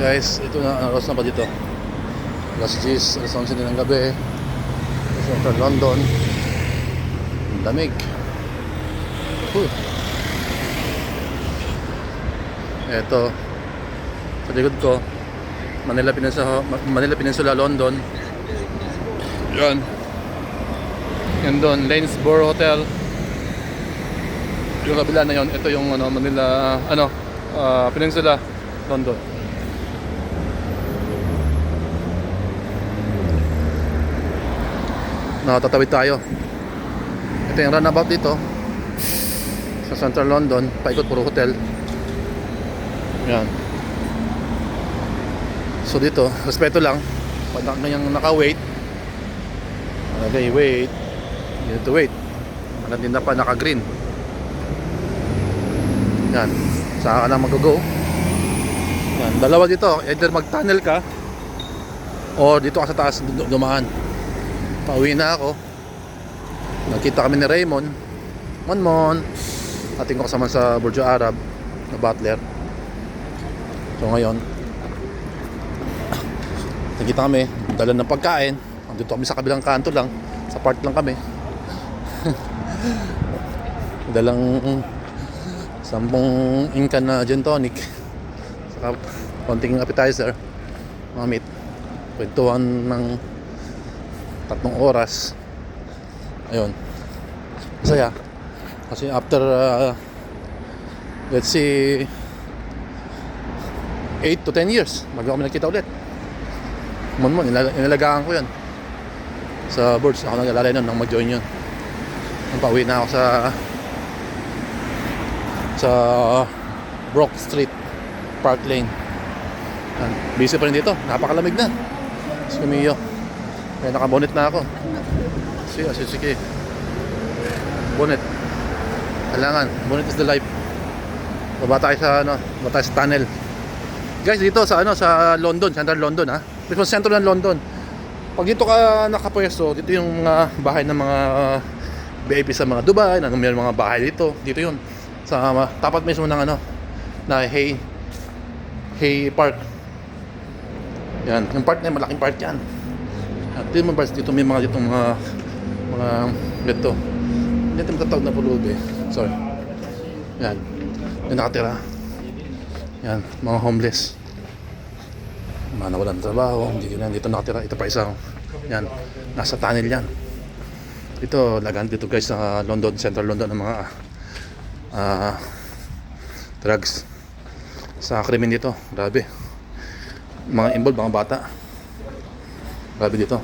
Guys, ito na, oras na ba dito? Alas 10, alas 11 din ng gabi. Central London. Ang lamig. Ito, sa likod ko, Manila Peninsula, London. Yan. Yan doon, Lanesborough Hotel. Yung kabila na yon, ito yung Manila, Peninsula, London. Tatawid tayo. Ito yung runabout dito sa Central London, paikot puro hotel. Yan. So dito, respeto lang. Pag naka-wait, okay, wait. You need to wait. Hindi na pa naka-green. Yan. Saan ka na mag-go? Yan. Dalawa dito. Either mag-tunnel ka o dito ka sa taas dumaan. Pauwi na ako. Nakita kami ni Raymond Monmon, ating ko kasama sa Burj Arab na butler. So ngayon nakita kami, dala ng pagkain. Andito kami sa kabilang kanto lang, sa part lang kami. Dalang 10 incan na gin tonic, saka konting appetizer, mga meat. Kwentuhan ng 3 oras. Ayun, masaya kasi after let's say 8 to 10 years bago kami nagkita ulit. Inalagaan ko yan sa Birds. Ako nag-alalay nun nang mag-join yun. Nang pauwi na ako sa Brook Street, Park Lane. Busy pa rin dito, napakalamig na. Sumiyo, kaya nakabonet na ako. Sige. Bonnet. Kailangan. Bonnet is the life. Baba tayo sa tunnel. Guys, dito sa London, Central London ha. Dito sa sentro ng London. Pag dito ka nakapwesto, dito yung bahay ng mga VIP sa mga Dubai, may mga bahay dito. Dito yun. Sa tapat mismo ng na Hay Park. Yan, yung park na yun, malaking park yan. At dito may mga ganito. Hindi ito matatawag na pulubi. Sorry. Yan. Yung nakatira. Yan. Mga homeless. Mga nawalan ng trabaho. Dito nakatira. Ito pa isang. Yan. Nasa tunnel yan. Ito, lagan dito guys sa London, Central London ng mga drugs. Sa krimen dito. Grabe. Mga involved, mga bata. Grabe dito.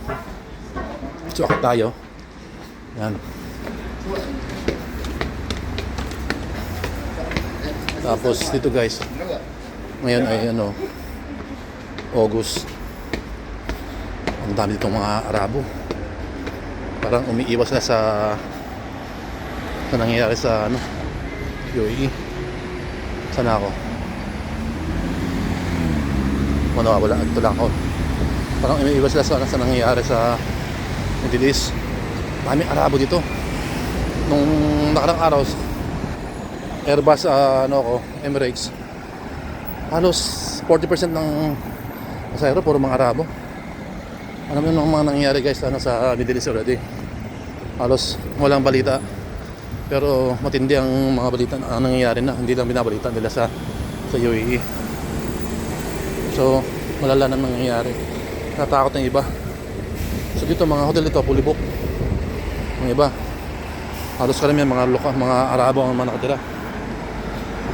So, akit tayo. Yan. Tapos dito guys, ngayon ay August. Ang dami ditong mga Arabo. Parang umiiwas na sa nangyayari sa UAE. Sana ako? Wala. Ito lang ako. Parang umiiwas na sa nangyayari sa Middle East. Maraming Arabo dito. Nung nakarang araw, Airbus Emirates, halos 40% ng pasahero puro mga Arabo. Alam mo yung mga nangyayari guys sa Middle East already. Halos walang balita, pero matindi ang mga balita na nangyayari na. Hindi lang binabalita nila sa UAE. So malala na nangyayari. Natakot ng iba. So dito mga hotel dito fully book. Ang iba halos karamihan mga Arabo ang mga nakatira,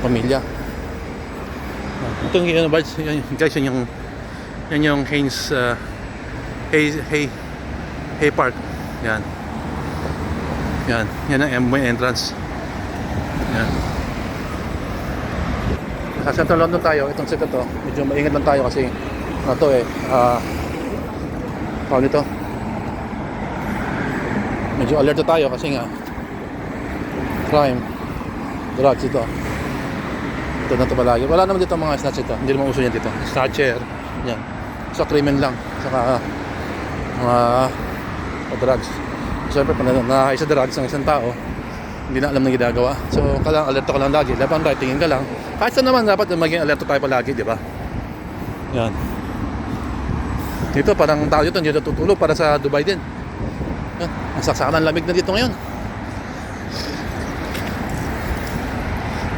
pamilya. Ito yung guys, yan yung Hay Park. Yan ang may entrance. Yan. Sa Central London tayo. Itong set ito, medyo maingat lang tayo kasi paano ito, medyo alert tayo kasi nga crime, drugs ito. Ito na ito palagi. Wala naman dito mga snatch ito. Hindi naman uso yan dito. Snatcher. Yan. So krimen lang. Saka mga drugs. Siyempre pag nakakay sa drugs ng isang tao, hindi na alam na ginagawa. So kailangan alerto ka lang lagi. Left and right, tingin ka lang. Kahit saan naman dapat maging alerto tayo palagi, di ba? Yan. Dito parang tao dito hindi natutulog para sa Dubai din. Yan. Ang saksakan ng lamig na dito ngayon.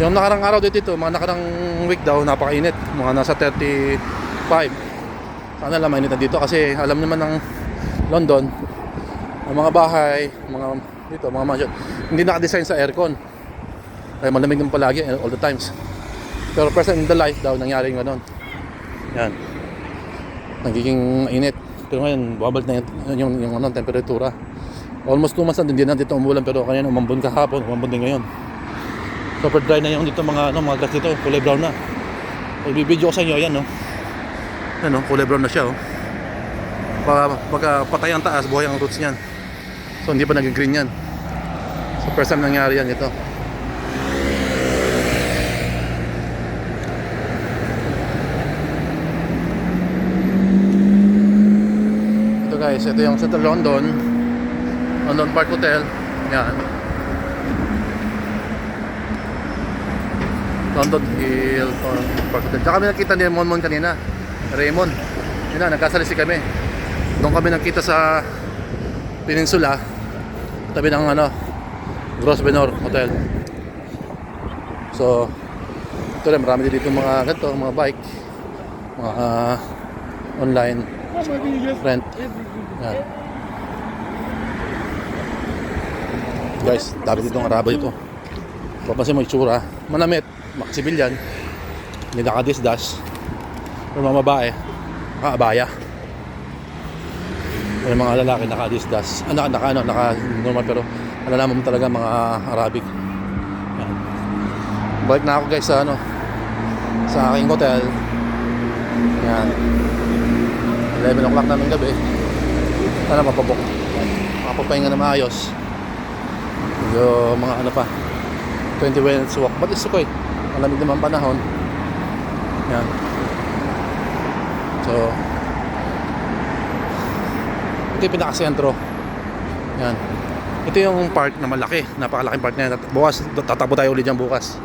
Yung nakarang araw dito, mga nakarang week daw, napakainit. Mga nasa 35. Sana lang mainit na dito kasi alam naman ng London, ang mga bahay, mga dito, mga mansion, hindi naka-design sa aircon. Kaya malamig naman palagi all the times. Pero first time in the life daw nangyari yung ganun. Yan. Nagiging init. Pero ngayon, babalik na yung temperatura. Almost 2 months na hindi na dito umulan pero kanina umambon kahapon, umambon din ngayon. Super dry na yung dito mga gas dito, kulay brown na. Ibibidyo ko sa inyo, ayan no. Ayan no, kulay brown na siya oh. Pagka patay ang taas, buhay ang roots niyan. So hindi pa nag-green yan. So first time nangyari yan ito. Ito guys, ito yung Central London Park Hotel. Yan. London Hilton Park Hotel. Tsaka kami nakita ni Monmon kanina, Raymond. Yun na, nagkasalisi kami. Doon kami nakita sa Peninsula, tabi ng Grosvenor Hotel. So ito rin, marami dito mga ganito, mga bike, mga online rent. Yan. Guys, dami dito ng Arabo dito. Papansin mo itsura, manamit, civilian, hindi nakadisdas. Pero mga babae, naka-abaya. Pero mga lalaki naka-disdas. Naka-normal pero malalaman mo talaga mga Arabic. Yan. Balik na ako guys sa sa aking hotel. Yan. 11 o'clock na ng gabi. Sana mapabok. Makapapahinga na maayos. Medyo mga pa 20 minutes walk. But it's okay. Malamig naman panahon. Yan. So ito yung pinakasentro. Yan. Ito yung park na malaki. Napakalaking park na yan. Bukas, tatakbo tayo ulit dyan bukas.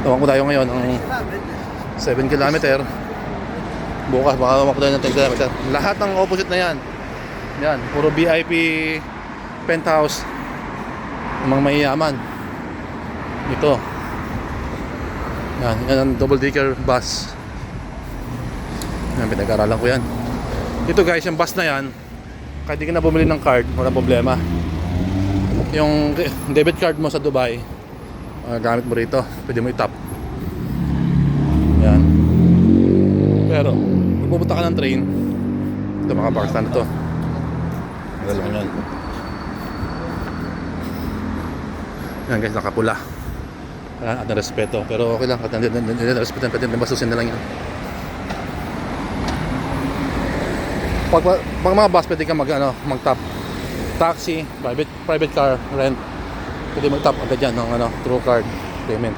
Tawag ko tayo ngayon ang 7 kilometer. Bukas baka tawag tayo ng 10 kilometer. Lahat ng opposite na yan. Yan. Puro VIP penthouse. Ang mga mayayaman. Ito. Yan. Yan ang double decker bus. Yan. Pinag-aralan ko yan. Ito guys, yung bus na yan, kahit di ka na bumili ng card, walang problema. Yung debit card mo sa Dubai, gamit mo rito, pwede mo i-tap. Yan. Pero kung pupunta ka ng train, ito makaparktan ito. Tagal lang yan. Yan guys, nakapula. At na respeto, pero okay lang, at hindi na respeto, pwede na basusin na lang yan. Pag mga bus, pwede ka mag-tap. Taxi, private car, rent, pwede mag-tap agad yan ng through card payment.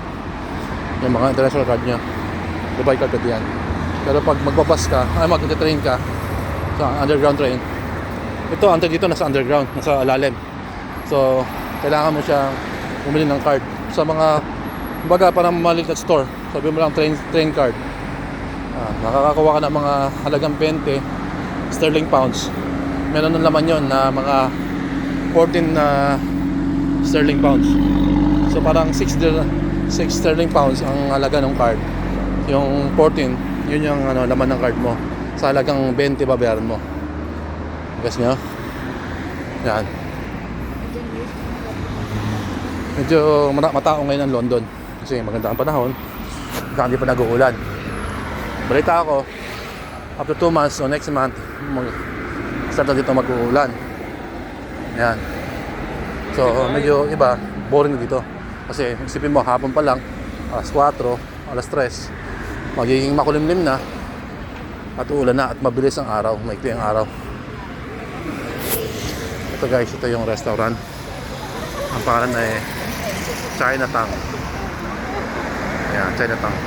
Yung mga international card nyo, Dubai card pwede yan. Pero pag magbabas ka, mag-train ka sa underground train, ito, dito nasa underground, nasa alalim. So, kailangan mo siyang bumili ng card. Sa mga, kumbaga parang maliit na store, sabi mo lang train card. Nakakakuha ka ng mga halagang 20 sterling pounds. Meron ng laman yon na mga 14 sterling pounds. So parang 6 sterling pounds ang halaga ng card. Yung 14, yun yung laman ng card mo. Sa halagang 20 babayaran mo. Guess nyo? Yan. Medyo matao ngayon ang London kasi maganda ang panahon. Hindi pa nag-uulan. Balita ako, after 2 months o next month, start na dito mag-uulan. Yan. So medyo iba, boring na dito. Kasi isipin mo, hapon pa lang, alas 4, alas 3, magiging makulimlim na at uulan na at mabilis ang araw, maikli ang araw. Ito guys, ito yung restaurant. Ang pangalan ay Chinatown. Yan, Chinatown.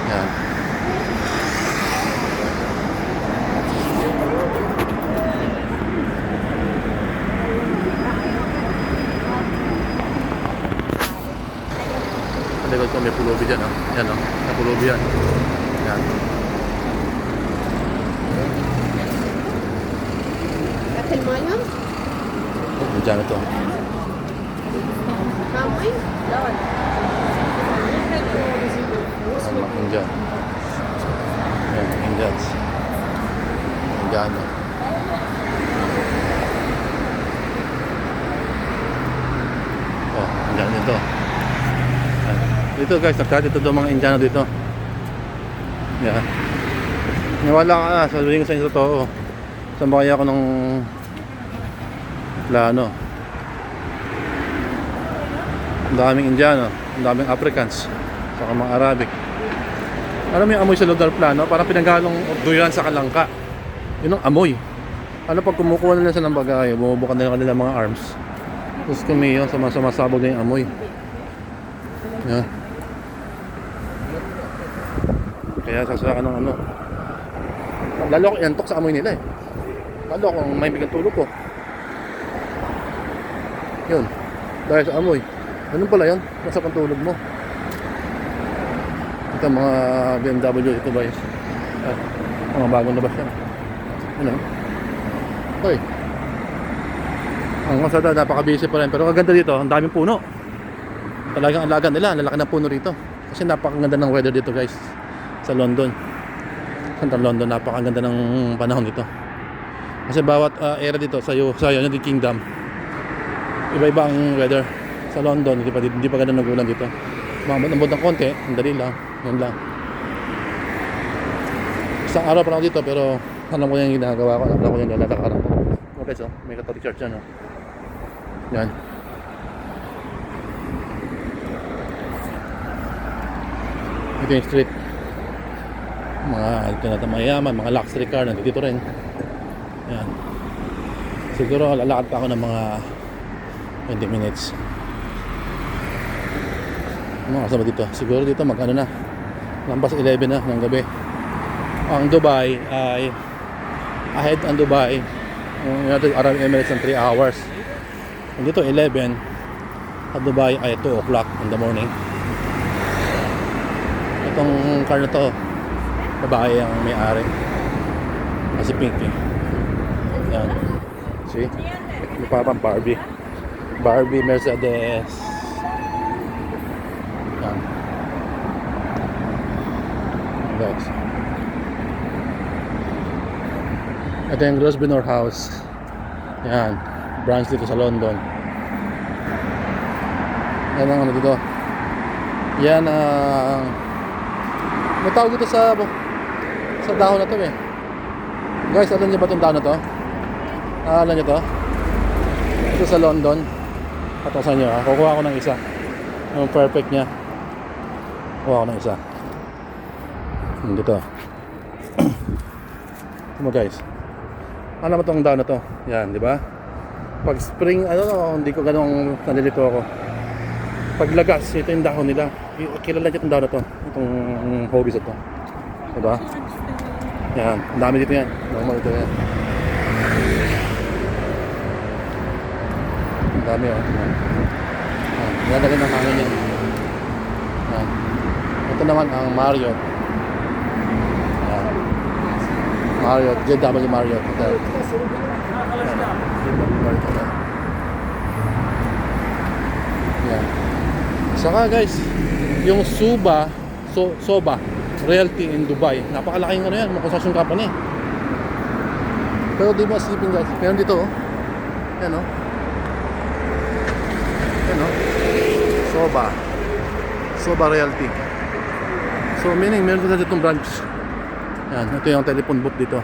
Yan. likod ko may pulubi dyan, oh. Yan, oh. May pulubi yan. Yan. أكل مايهم؟ Dyan ito. كان مي؟ لا Ang laking dyan. Yan, laking dyan. Dyan, oh. Oh, dyan dito. Yan. Dito guys, nagkat ito daw mga Indiano dito. Yan. Nawala ka na, sabihin ko sa inyo totoo. Sumakay ako ng plano. Ang daming Indiano, ang daming Africans, saka mga Arabic. Alam mo yung amoy sa loob ng plano? Parang pinanghalong duyan sa kalangka. Yun ang amoy. Ano pag kumukuha nila sa ng bagay, bumubukan nila kanila mga arms. Tapos kumiyo, sumasabog na yung amoy. Yan. Kaya sasaka ng ano. Lalo ako yantok sa amoy nila eh. Lalo akong may bigang tulog ko. Yun. Dahil sa amoy. Ganun pala yun. Nasa pantulog mo. Ito mga BMW ito ba yun? Mga bagong labas yan. Ano? Hoy. Ang masada, napaka-busy pa rin. Pero kaganda dito, ang daming puno. Talagang alaga nila. Ang lalaki ng puno rito. Kasi napakaganda ng weather dito guys. Sa London. Central London, napakaganda ng panahon dito. Kasi bawat area dito sa United Kingdom, iba-iba ang weather. Sa London, hindi pa ganda nagulan dito. Mambot ng konti, ang dali lang. Yan lang. Isang araw pa lang dito, pero alam ko yung ginagawa ko. Alam ko yung lalakaran ko. Okay, so may Catholic Church yan. Oh. Yan. Ito yung street. Ito na mayaman, mga luxury car nandito rin. Yan. Siguro lalakad pa ako ng mga 20 minutes. Ano kasama dito? Siguro dito mag-ano na, lampas 11 na ng gabi. Ang Dubai ay ahead ang Dubai. United Arab Emirates ng 3 hours. And dito 11 at Dubai ay 2 o'clock in the morning. Itong car na to, babae ang may-ari. Kasi pink eh. Yan. See? May parang Barbie. Barbie Mercedes. Yan. Guys. Ito yung Grosvenor House. Yan. Branch dito sa London. Yan ang ano dito. Yan ang may tawag dito sa dahon na to eh. Guys, alam niyo ba itong dahon na to? Alam niyo to? Ito sa London. Patasan niyo ha. Kukuha ko ng isa. Yung perfect niya. Kukuha ko ng isa. Dito. Ito mo guys. Ano ba itong dahon na to? Yan, di ba? Pag spring, hindi ko ganong nalilito ako. Pag lagas, ito yung dahon nila. Kilala niyo itong dahon na to. Itong hobbies ito. Diba? Yan. Ang dami dito yan. Normal ito yan. Ang dami oh. Yan. Nilalagan ng hangin yan. Yan. Ito naman ang Marriott. Yan. Marriott. JW Marriott Hotel. Yan. Saka guys, yung Soba Realty in Dubai. Napakalaking ano yan, mga construction company. Pero di mo asipin guys. Meron dito oh. Yan oh. Yan oh. Soba Realty. So meaning meron dito itong branch. Yan, ito yung telephone booth dito.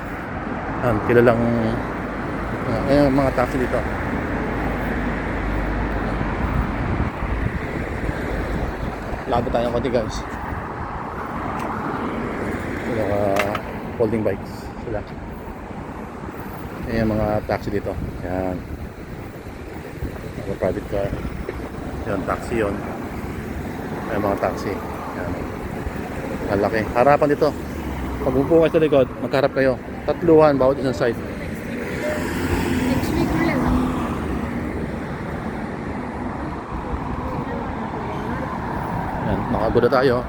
Yan, kilalang yung mga taxi dito. Lago tayo ng konti guys. Folding bikes sila. Ayan yung mga taxi dito. Yan. Mga private car. Yan, taxi yun. Ayan mga taxi. Yan. Ang laki. Harapan dito. Pag upo kayo sa likod, magkarap kayo. Tatluhan bawat isang side. Next week ulit. Yan. Bago na tayo.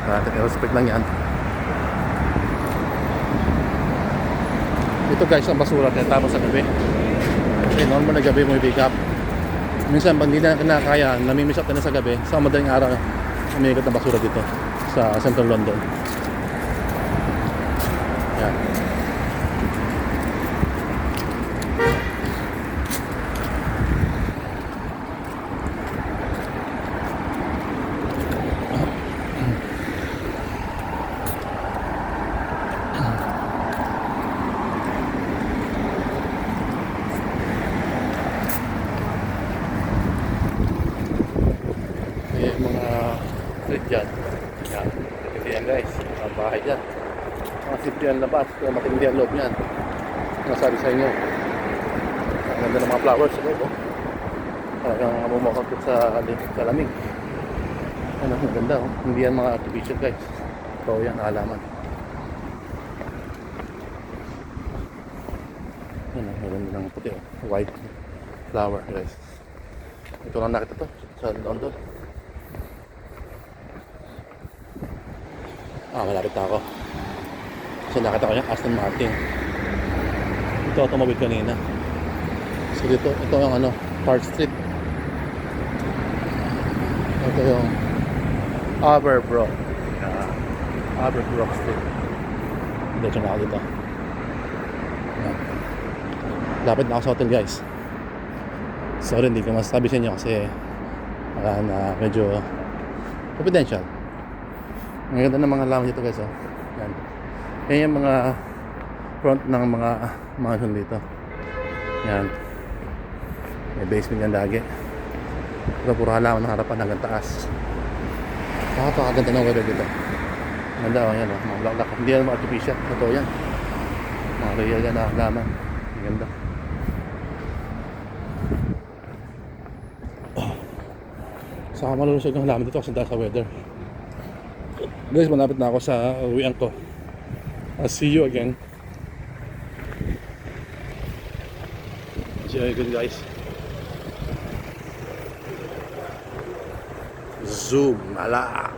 Natin respect lang yan. Ito guys, ang basura tapos sa gabi. Kasi normal na gabi mo i-pick up. Minsan pag hindi na kinakaya, namimiss up na sa gabi. Sa madaling araw, umiikot ng basura dito sa Central London. Yan. May mga street dyan. Yan. Matindi yan guys. Mga bahay dyan. Mga simple yan labas. Pero matindi yan loob yan. Nasabi sa inyo. Ang ganda ng mga flowers sa loob. Oh. Talagang mumukot sa lamig. Ano, ang ganda. Oh. Hindi yan mga artificial guys. Ito yan, nakalaman. Yan, ang ganda ng puti. Oh. White flower guys. Ito lang nakita to sa London. Malapit na ako. Kasi nakita ko yung Aston Martin. Ito automobile kanina. So dito, ito yung ano, Park Street. Ito yung Aberbrook. Aberbrook Street. Dito na ako dito. Yan. Lapit na ako sa hotel guys. Sorry, hindi ko masasabi sa inyo kasi na medyo confidential. Ang ganda ng mga laman dito guys. Oh. Yan. Yan yung mga front ng mga mansion dito. Yan. May basement yan lagi. Ito puro halaman ng harapan hanggang taas. Napakaganda ng weather dito. Ganda oh, yan oh. Mga black. Hindi yan mga artificial. Totoo yan. Mga real yan na halaman. Ang ganda. Saka malulusog ng halaman dito kasi dahil sa weather. Guys, malapit na ako sa uwian ko. I'll see you again. See you again guys. Zoom, mala.